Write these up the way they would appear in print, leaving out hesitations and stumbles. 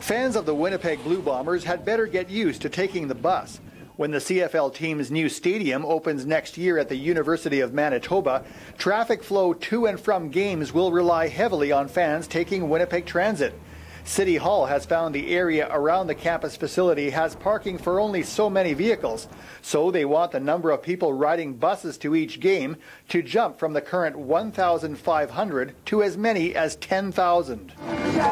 Fans of the Winnipeg Blue Bombers had better get used to taking the bus. When the CFL team's new stadium opens next year at the University of Manitoba, traffic flow to and from games will rely heavily on fans taking Winnipeg Transit. City Hall has found the area around the campus facility has parking for only so many vehicles, so they want the number of people riding buses to each game to jump from the current 1,500 to as many as 10,000.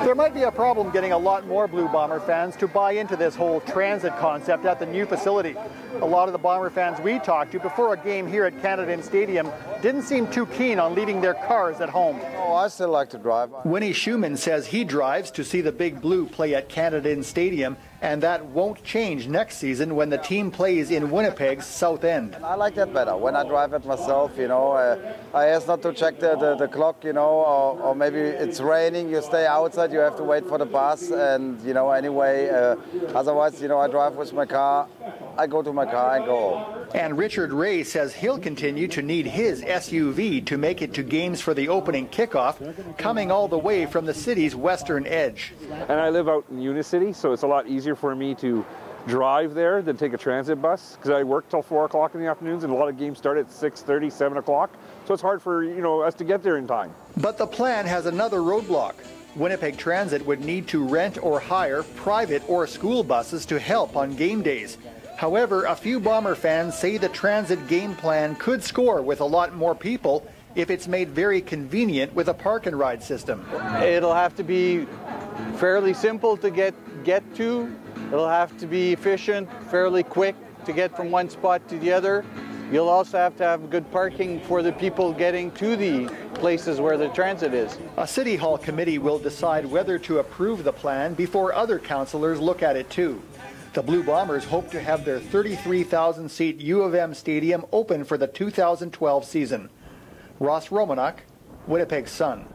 There might be a problem getting a lot more Blue Bomber fans to buy into this whole transit concept at the new facility. A lot of the Bomber fans we talked to before a game here at Canada Stadium didn't seem too keen on leaving their cars at home. Oh, I still like to drive. Winnie Schumann says he drives to see the Big Blue play at Canada Stadium, and that won't change next season when the team plays in Winnipeg's South End. I like that better. When I drive it myself, I ask not to check the clock, or maybe it's raining, you stay outside, you have to wait for the bus, and, anyway, otherwise, I drive with my car, I go to my car and go home. And Richard Ray says he'll continue to need his SUV to make it to games for the opening kickoff, coming all the way from the city's western edge. And I live out in Unicity, so it's a lot easier for me to drive there than take a transit bus, because I work till 4 o'clock in the afternoons, and a lot of games start at 6:30, 7 o'clock, so it's hard for us to get there in time. But the plan has another roadblock. Winnipeg Transit would need to rent or hire private or school buses to help on game days. However, a few Bomber fans say the transit game plan could score with a lot more people if it's made very convenient with a park and ride system. It'll have to be fairly simple to get to. It'll have to be efficient, fairly quick to get from one spot to the other. You'll also have to have good parking for the people getting to the places where the transit is. A City Hall committee will decide whether to approve the plan before other councillors look at it too. The Blue Bombers hope to have their 33,000-seat U of M stadium open for the 2012 season. Ross Romanuk, Winnipeg Sun.